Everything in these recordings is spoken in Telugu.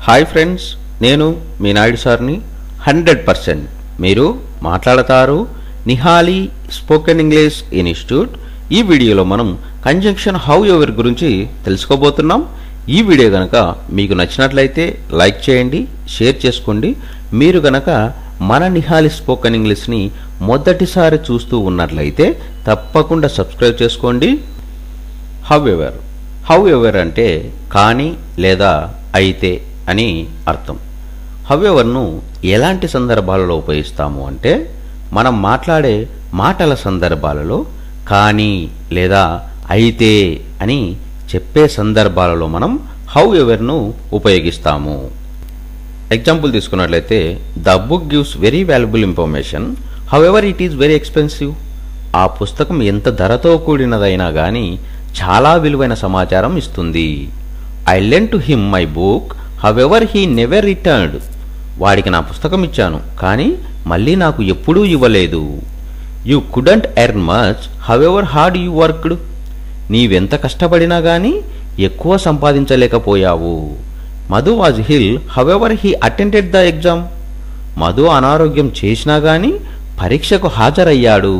హాయ్ ఫ్రెండ్స్, నేను మీ నాయుడు సార్ని. 100% మీరు మాట్లాడతారు నిహాలి స్పోకెన్ ఇంగ్లీష్ ఇన్స్టిట్యూట్. ఈ వీడియోలో మనం కంజంక్షన్ హౌ ఎవర్ గురించి తెలుసుకోబోతున్నాం. ఈ వీడియో కనుక మీకు నచ్చినట్లయితే లైక్ చేయండి, షేర్ చేసుకోండి. మీరు కనుక మన నిహాలి స్పోకెన్ ఇంగ్లీష్ని మొదటిసారి చూస్తూ ఉన్నట్లయితే తప్పకుండా సబ్స్క్రైబ్ చేసుకోండి. హౌ ఎవర్ అంటే కానీ లేదా అయితే అని అర్థం. హౌఎవర్ను ఎలాంటి సందర్భాలలో ఉపయోగిస్తాము అంటే మనం మాట్లాడే మాటల సందర్భాలలో కానీ లేదా అయితే అని చెప్పే సందర్భాలలో మనం హౌఎవర్ను ఉపయోగిస్తాము. ఎగ్జాంపుల్ తీసుకున్నట్లయితే the book gives very valuable information however it is very expensive. ఆ పుస్తకం ఎంత ధరతో కూడినదైనా కానీ చాలా విలువైన సమాచారం ఇస్తుంది. I lent to him my book however he never returned. వాడికి నా పుస్తకం ఇచ్చాను కానీ మళ్ళీ నాకు ఎప్పుడూ ఇవ్వలేదు. You couldn't earn much however hard you worked. నీవెంత కష్టపడినా కానీ ఎక్కువ సంపాదించలేకపోయావు. Madhu was ill however he attended the exam. Madhu అనారోగ్యం చేసినా కానీ పరీక్షకు హాజరయ్యాడు.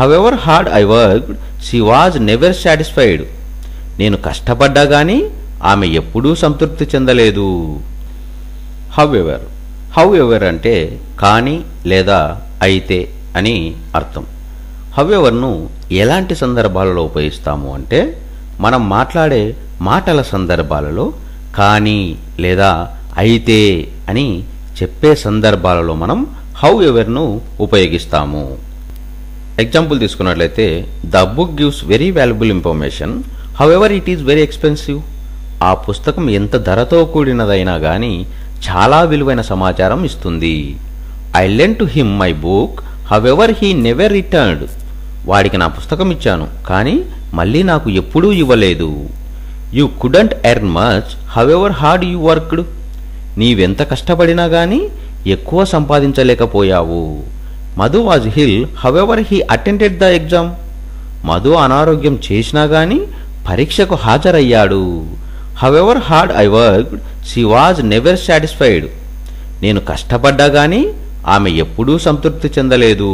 However hard I worked she was never satisfied. నేను కష్టపడ్డా కానీ ఆమె ఎప్పుడూ సంతృప్తి చెందలేదు. హౌఎవర్ అంటే కానీ లేదా అయితే అని అర్థం. హౌఎవర్ను ఎలాంటి సందర్భాలలో ఉపయోగిస్తాము అంటే మనం మాట్లాడే మాటల సందర్భాలలో కానీ లేదా అయితే అని చెప్పే సందర్భాలలో మనం హౌఎవర్ను ఉపయోగిస్తాము. ఎగ్జాంపుల్ తీసుకున్నట్లయితే the book gives very valuable information however it is very expensive. ఆ పుస్తకం ఎంత ధరతో కూడినదైనా కానీ చాలా విలువైన సమాచారం ఇస్తుంది. I lent to him my book however he never returned. వాడికి నా పుస్తకం ఇచ్చాను కానీ మళ్ళీ నాకు ఎప్పుడూ ఇవ్వలేదు. You couldn't earn much however hard you worked. నీవెంత కష్టపడినా కానీ ఎక్కువ సంపాదించలేకపోయావు. Madhu was ill however he attended the exam. Madhu అనారోగ్యం చేసినా కానీ పరీక్షకు హాజరయ్యాడు. However hard I worked she was never satisfied. నేను కష్టపడ్డా కానీ ఆమె ఎప్పుడూ సంతృప్తి చెందలేదు.